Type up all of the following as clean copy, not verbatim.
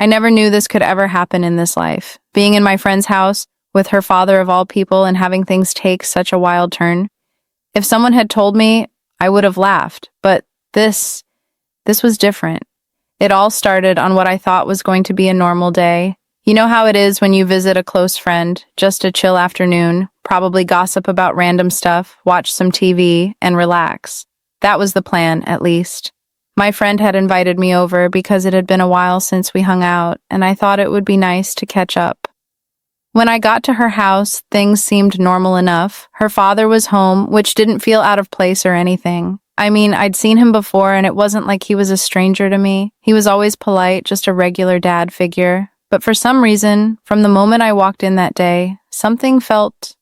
I never knew this could ever happen in this life. Being in my friend's house with her father of all people and having things take such a wild turn. If someone had told me, I would have laughed, but this was different. It all started on what I thought was going to be a normal day. You know how it is when you visit a close friend, just a chill afternoon, probably gossip about random stuff, watch some TV, and relax. That was the plan, at least. My friend had invited me over because it had been a while since we hung out, and I thought it would be nice to catch up. When I got to her house, things seemed normal enough. Her father was home, which didn't feel out of place or anything. I mean, I'd seen him before, and it wasn't like he was a stranger to me. He was always polite, just a regular dad figure. But for some reason, from the moment I walked in that day, something felt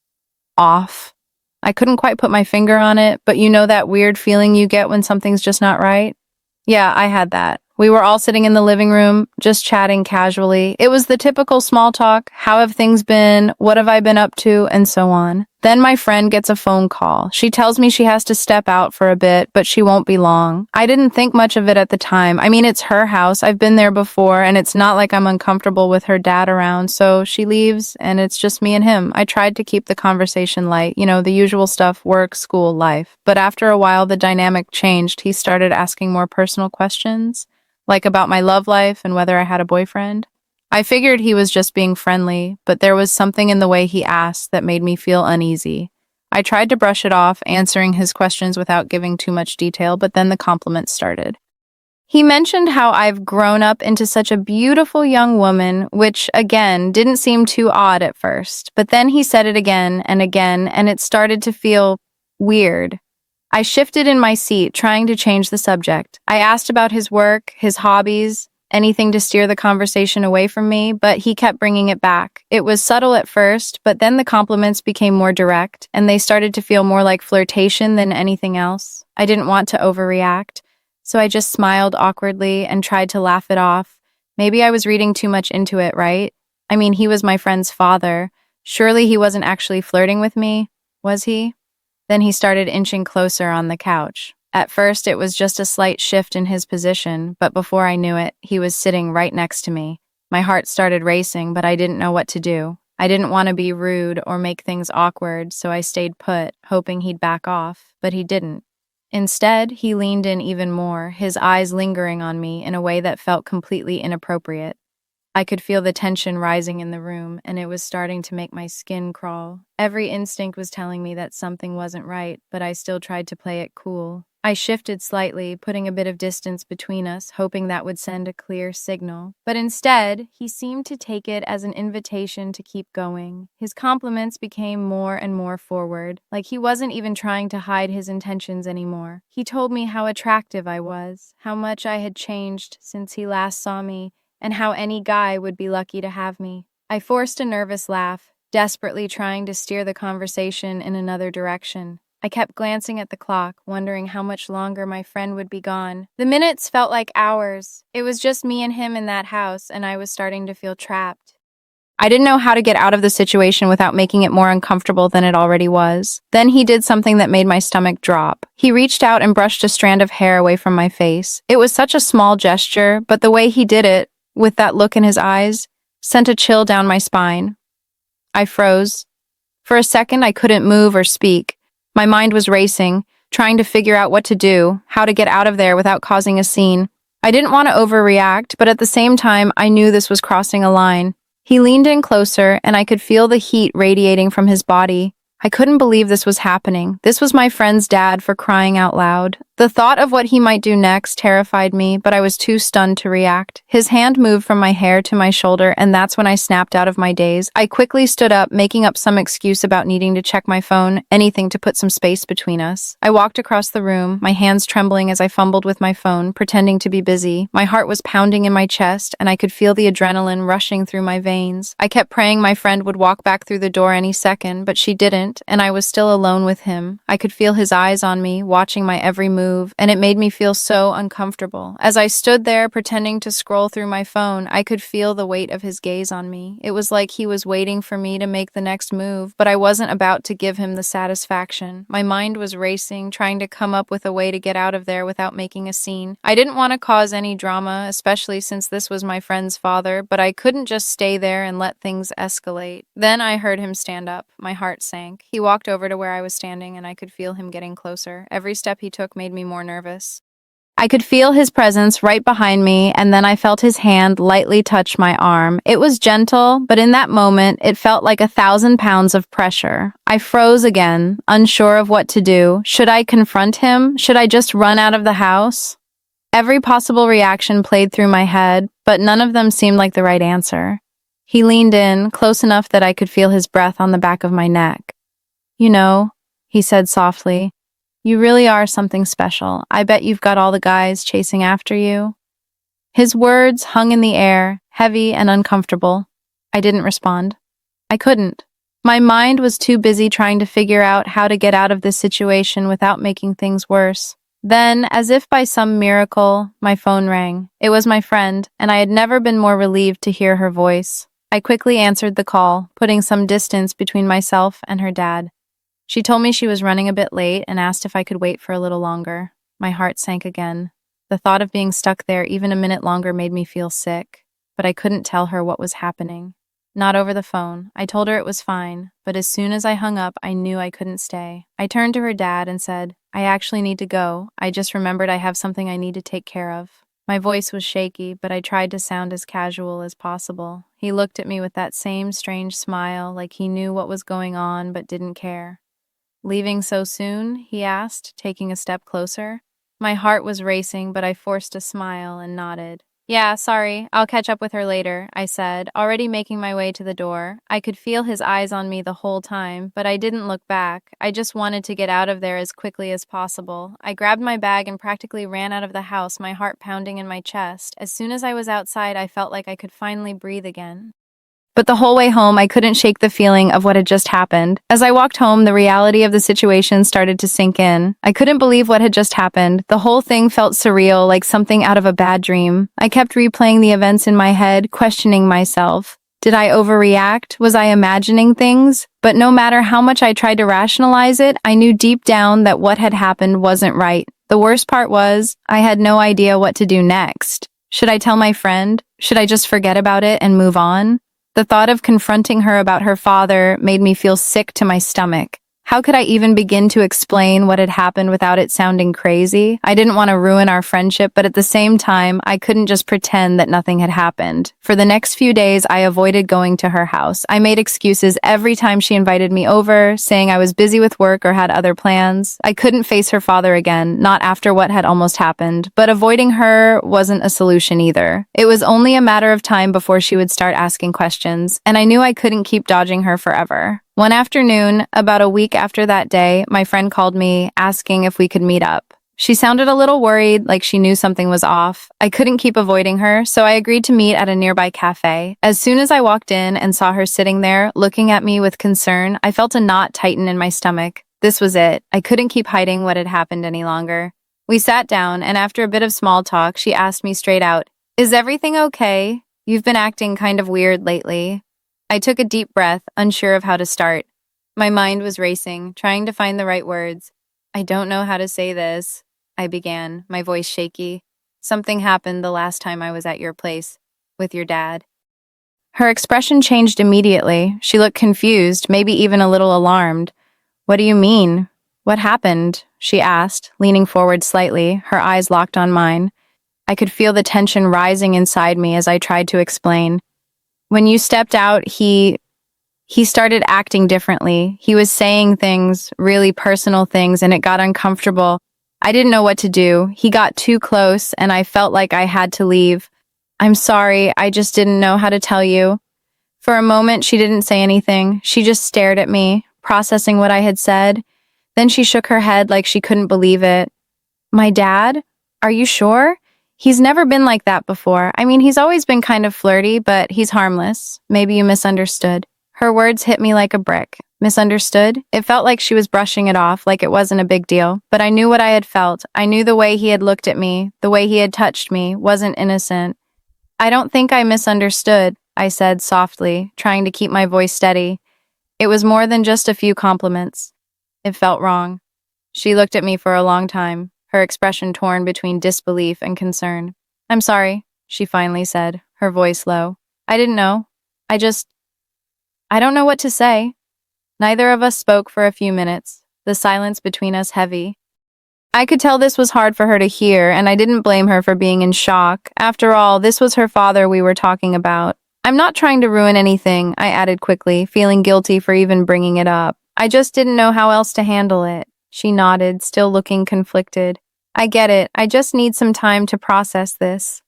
off. I couldn't quite put my finger on it, but you know that weird feeling you get when something's just not right? Yeah, I had that. We were all sitting in the living room, just chatting casually. It was the typical small talk. How have things been? What have I been up to? And so on. Then my friend gets a phone call. She tells me she has to step out for a bit, but she won't be long. I didn't think much of it at the time. I mean, it's her house. I've been there before, and it's not like I'm uncomfortable with her dad around. So she leaves, and it's just me and him. I tried to keep the conversation light, the usual stuff, work, school, life. But after a while, the dynamic changed. He started asking more personal questions, like about my love life and whether I had a boyfriend. I figured he was just being friendly, but there was something in the way he asked that made me feel uneasy. I tried to brush it off, answering his questions without giving too much detail, but then the compliments started. He mentioned how I've grown up into such a beautiful young woman, which, again, didn't seem too odd at first. But then he said it again, and it started to feel weird. I shifted in my seat, trying to change the subject. I asked about his work, his hobbies, anything to steer the conversation away from me, but he kept bringing it back. It was subtle at first, but then the compliments became more direct, and they started to feel more like flirtation than anything else. I didn't want to overreact, so I just smiled awkwardly and tried to laugh it off. Maybe I was reading too much into it, right? I mean, he was my friend's father. Surely he wasn't actually flirting with me, was he? Then he started inching closer on the couch. At first, it was just a slight shift in his position, but before I knew it, he was sitting right next to me. My heart started racing, but I didn't know what to do. I didn't want to be rude or make things awkward, so I stayed put, hoping he'd back off, but he didn't. Instead, he leaned in even more, his eyes lingering on me in a way that felt completely inappropriate. I could feel the tension rising in the room, and it was starting to make my skin crawl. Every instinct was telling me that something wasn't right, but I still tried to play it cool. I shifted slightly, putting a bit of distance between us, hoping that would send a clear signal. But instead, he seemed to take it as an invitation to keep going. His compliments became more and more forward, like he wasn't even trying to hide his intentions anymore. He told me how attractive I was, how much I had changed since he last saw me, and how any guy would be lucky to have me. I forced a nervous laugh, desperately trying to steer the conversation in another direction. I kept glancing at the clock, wondering how much longer my friend would be gone. The minutes felt like hours. It was just me and him in that house, and I was starting to feel trapped. I didn't know how to get out of the situation without making it more uncomfortable than it already was. Then he did something that made my stomach drop. He reached out and brushed a strand of hair away from my face. It was such a small gesture, but the way he did it, with that look in his eyes, sent a chill down my spine. I froze. For a second, I couldn't move or speak. My mind was racing, trying to figure out what to do, how to get out of there without causing a scene. I didn't want to overreact, but at the same time, I knew this was crossing a line. He leaned in closer, and I could feel the heat radiating from his body. I couldn't believe this was happening. This was my friend's dad, for crying out loud. The thought of what he might do next terrified me, but I was too stunned to react. His hand moved from my hair to my shoulder, and that's when I snapped out of my daze. I quickly stood up, making up some excuse about needing to check my phone, anything to put some space between us. I walked across the room, my hands trembling as I fumbled with my phone, pretending to be busy. My heart was pounding in my chest, and I could feel the adrenaline rushing through my veins. I kept praying my friend would walk back through the door any second, but she didn't, and I was still alone with him. I could feel his eyes on me, watching my every move, move, and it made me feel so uncomfortable. As I stood there pretending to scroll through my phone, I could feel the weight of his gaze on me. It was like he was waiting for me to make the next move, but I wasn't about to give him the satisfaction. My mind was racing, trying to come up with a way to get out of there without making a scene. I didn't want to cause any drama, especially since this was my friend's father, but I couldn't just stay there and let things escalate. Then I heard him stand up. My heart sank. He walked over to where I was standing, and I could feel him getting closer. Every step he took made me more nervous. I could feel his presence right behind me, and then I felt his hand lightly touch my arm. It was gentle, but in that moment, it felt like 1,000 pounds of pressure. I froze again, unsure of what to do. Should I confront him? Should I just run out of the house? Every possible reaction played through my head, but none of them seemed like the right answer. He leaned in, close enough that I could feel his breath on the back of my neck. "You know," he said softly, "you really are something special. I bet you've got all the guys chasing after you." His words hung in the air, heavy and uncomfortable. I didn't respond. I couldn't. My mind was too busy trying to figure out how to get out of this situation without making things worse. Then, as if by some miracle, my phone rang. It was my friend, and I had never been more relieved to hear her voice. I quickly answered the call, putting some distance between myself and her dad. She told me she was running a bit late and asked if I could wait for a little longer. My heart sank again. The thought of being stuck there even a minute longer made me feel sick, but I couldn't tell her what was happening. Not over the phone. I told her it was fine, but as soon as I hung up, I knew I couldn't stay. I turned to her dad and said, "I actually need to go. I just remembered I have something I need to take care of." My voice was shaky, but I tried to sound as casual as possible. He looked at me with that same strange smile, like he knew what was going on but didn't care. "Leaving so soon?" he asked, taking a step closer. My heart was racing, but I forced a smile and nodded. "Yeah, sorry, I'll catch up with her later," I said, already making my way to the door. I could feel his eyes on me the whole time, but I didn't look back. I just wanted to get out of there as quickly as possible. I grabbed my bag and practically ran out of the house, my heart pounding in my chest. As soon as I was outside, I felt like I could finally breathe again. But the whole way home, I couldn't shake the feeling of what had just happened. As I walked home, the reality of the situation started to sink in. I couldn't believe what had just happened. The whole thing felt surreal, like something out of a bad dream. I kept replaying the events in my head, questioning myself. Did I overreact? Was I imagining things? But no matter how much I tried to rationalize it, I knew deep down that what had happened wasn't right. The worst part was, I had no idea what to do next. Should I tell my friend? Should I just forget about it and move on? The thought of confronting her about her father made me feel sick to my stomach. How could I even begin to explain what had happened without it sounding crazy? I didn't want to ruin our friendship, but at the same time, I couldn't just pretend that nothing had happened. For the next few days, I avoided going to her house. I made excuses every time she invited me over, saying I was busy with work or had other plans. I couldn't face her father again, not after what had almost happened, but avoiding her wasn't a solution either. It was only a matter of time before she would start asking questions, and I knew I couldn't keep dodging her forever. One afternoon, about a week after that day, my friend called me, asking if we could meet up. She sounded a little worried, like she knew something was off. I couldn't keep avoiding her, so I agreed to meet at a nearby cafe. As soon as I walked in and saw her sitting there, looking at me with concern, I felt a knot tighten in my stomach. This was it. I couldn't keep hiding what had happened any longer. We sat down, and after a bit of small talk, she asked me straight out, "Is everything okay? You've been acting kind of weird lately." I took a deep breath, unsure of how to start. My mind was racing, trying to find the right words. "I don't know how to say this," I began, my voice shaky. "Something happened the last time I was at your place, with your dad." Her expression changed immediately. She looked confused, maybe even a little alarmed. "What do you mean? What happened?" she asked, leaning forward slightly, her eyes locked on mine. I could feel the tension rising inside me as I tried to explain. "When you stepped out, he started acting differently. He was saying things, really personal things, and it got uncomfortable. I didn't know what to do. He got too close, and I felt like I had to leave. I'm sorry, I just didn't know how to tell you." For a moment, she didn't say anything. She just stared at me, processing what I had said. Then she shook her head like she couldn't believe it. "My dad? Are you sure? He's never been like that before. I mean, he's always been kind of flirty, but he's harmless. Maybe you misunderstood." Her words hit me like a brick. Misunderstood? It felt like she was brushing it off, like it wasn't a big deal. But I knew what I had felt. I knew the way he had looked at me, the way he had touched me, wasn't innocent. I don't think I misunderstood, I said softly, trying to keep my voice steady. It was more than just a few compliments. It felt wrong. She looked at me for a long time, her expression torn between disbelief and concern. I'm sorry, she finally said, her voice low. I didn't know. I don't know what to say. Neither of us spoke for a few minutes, the silence between us heavy. I could tell this was hard for her to hear, and I didn't blame her for being in shock. After all, this was her father we were talking about. I'm not trying to ruin anything, I added quickly, feeling guilty for even bringing it up. I just didn't know how else to handle it. She nodded, still looking conflicted. I get it. I just need some time to process this.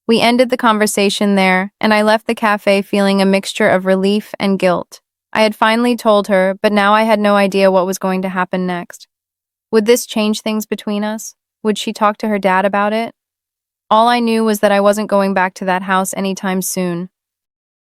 We ended the conversation there, and I left the cafe feeling a mixture of relief and guilt. I had finally told her, but now I had no idea what was going to happen next. Would this change things between us? Would she talk to her dad about it? All I knew was that I wasn't going back to that house anytime soon.